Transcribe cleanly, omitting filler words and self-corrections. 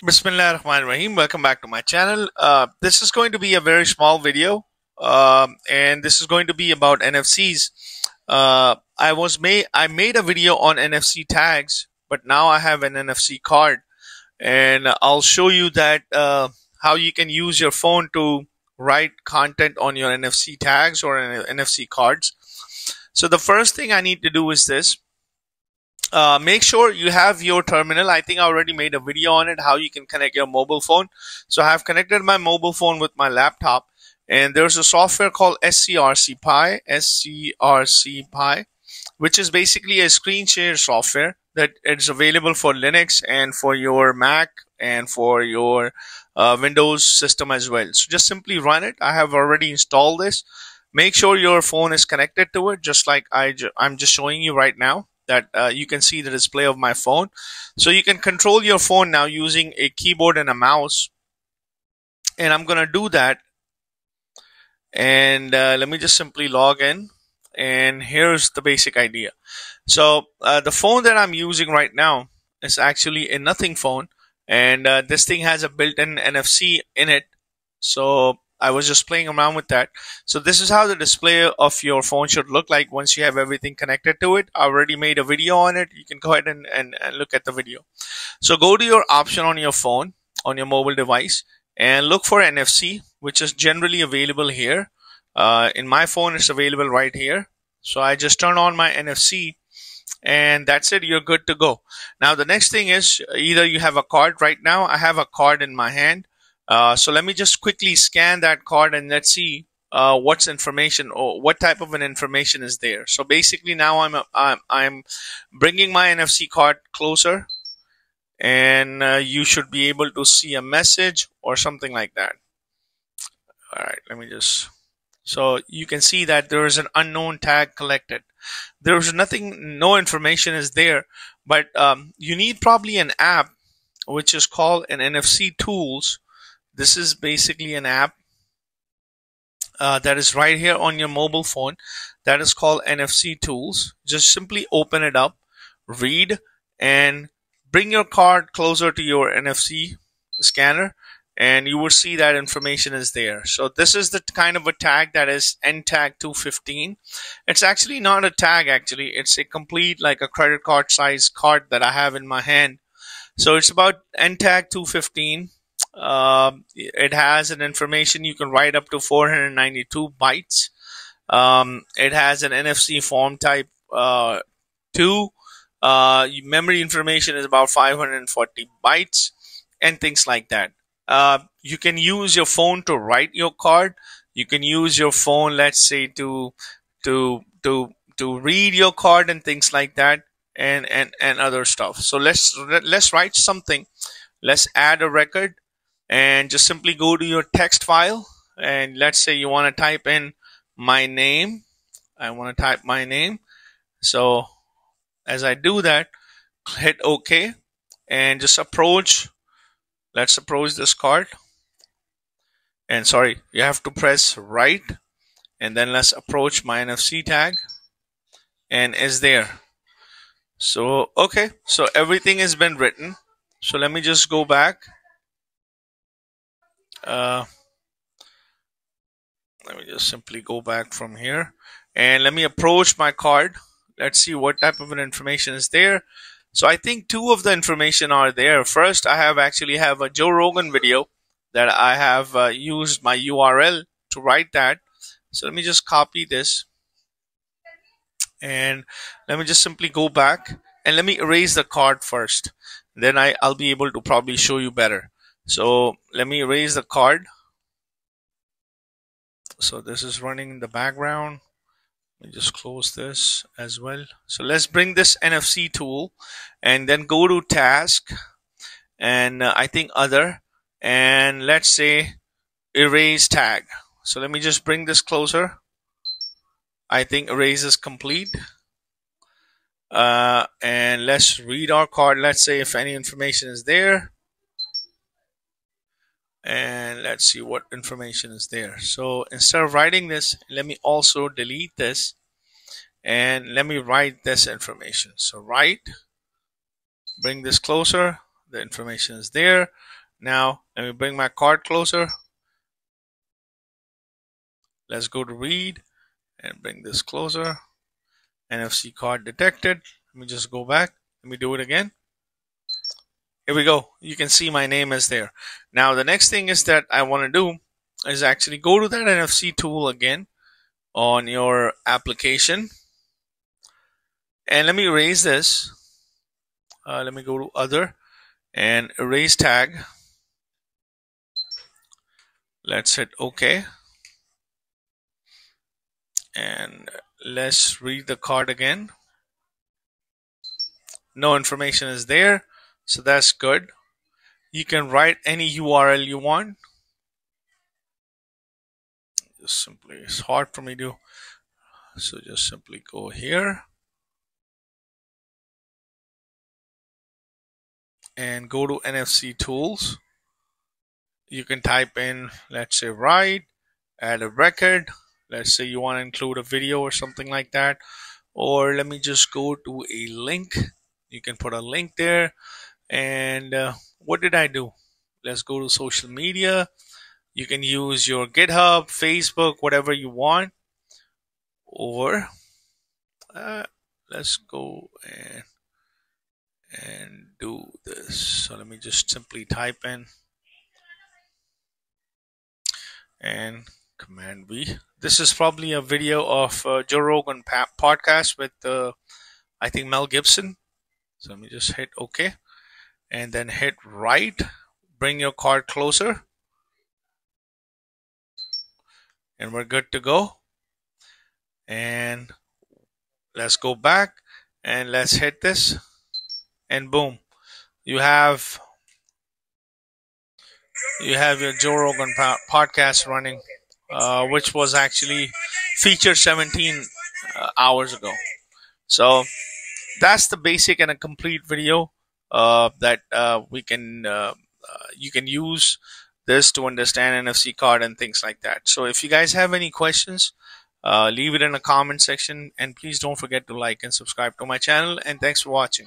Bismillahirrahmanirrahim. Welcome back to my channel. This is going to be a very small video, and this is going to be about NFCs. I made a video on NFC tags, but now I have an NFC card, and I'll show you that how you can use your phone to write content on your NFC tags or NFC cards. So the first thing I need to do is this. Make sure you have your terminal. I think I already made a video on it, how you can connect your mobile phone. So I have connected my mobile phone with my laptop, and there's a software called SCRC Pi, which is basically a screen share software that is available for Linux and for your Mac and for your Windows system as well. So just simply run it. I have already installed this. Make sure your phone is connected to it, just like I'm just showing you right now, that you can see the display of my phone. So you can control your phone now using a keyboard and a mouse. And I'm going to do that. And let me just simply log in. And here's the basic idea. So the phone that I'm using right now is actually a nothing phone. And this thing has a built-in NFC in it. So I was just playing around with that. So this is how the display of your phone should look like once you have everything connected to it. I already made a video on it. You can go ahead and look at the video. So go to your option on your phone, on your mobile device, and look for NFC, which is generally available here. In my phone, it's available right here. So I just turn on my NFC, and that's it. You're good to go. Now the next thing is, either you have a card. Right now I have a card in my hand. So let me just quickly scan that card and let's see what's information or what type of an information is there. So basically now I'm bringing my NFC card closer, and you should be able to see a message or something like that. All right, let me just. So you can see that there is an unknown tag collected. There's nothing, no information is there, but you need probably an app which is called an NFC Tools. This is basically an app that is right here on your mobile phone. That is called NFC Tools. Just simply open it up, read, and bring your card closer to your NFC scanner, and you will see that information is there. So this is the kind of a tag that is NTAG 215. It's actually not a tag, actually. It's a complete, like a credit card size card that I have in my hand. So it's about NTAG 215. It has an information you can write up to 492 bytes. It has an NFC form type 2. Memory information is about 540 bytes and things like that. You can use your phone to write your card. You can use your phone, let's say, to read your card and things like that, and other stuff. So let's write something. Let's add a record. And just simply go to your text file, and let's say you want to type in my name. I want to type my name. So as I do that, hit OK, and just approach. Let's approach this card. And sorry, you have to press right, and then let's approach my NFC tag, and is there. So okay, so everything has been written. So let me just go back. Let me just simply go back from here, and let me approach my card. Let's see what type of an information is there. So I think two of the information are there. First, I have a Joe Rogan video that I have used my URL to write that. So let me just copy this, and let me just simply go back, and let me erase the card first. Then I'll be able to probably show you better. So let me erase the card. So this is running in the background. Let me just close this as well. So let's bring this NFC tool, and then go to task, and I think other, and let's say erase tag. So let me just bring this closer. I think erase is complete. And let's read our card. Let's say if any information is there. And let's see what information is there. So instead of writing this, let me also delete this, and let me write this information. So write, bring this closer, The information is there. Now let me bring my card closer. Let's go to read and bring this closer. NFC card detected. Let me just go back. Let me do it again. Here we go. You can see my name is there. Now the next thing is that I want to do is actually go to that NFC tool again on your application. And let me erase this. Let me go to other and erase tag. Let's hit OK. And let's read the card again. No information is there, so that's good. You can write any URL you want. Just simply, it's hard for me to, so just simply go here and go to NFC tools. You can type in, let's say, write, add a record. Let's say you want to include a video or something like that. Or let me just go to a link. You can put a link there. And what did I do? Let's go to social media. You can use your GitHub, Facebook, whatever you want. Or let's go and do this. So let me just simply type in and Command V. This is probably a video of Joe Rogan podcast with I think Mel Gibson. So let me just hit OK and then hit write. Bring your card closer and we're good to go. And let's go back and let's hit this and boom, you have your Joe Rogan podcast running, which was actually featured 17 hours ago. So that's the basic and a complete video that you can use this to understand NFC card and things like that. So if you guys have any questions, leave it in the comment section, and please don't forget to like and subscribe to my channel, and thanks for watching.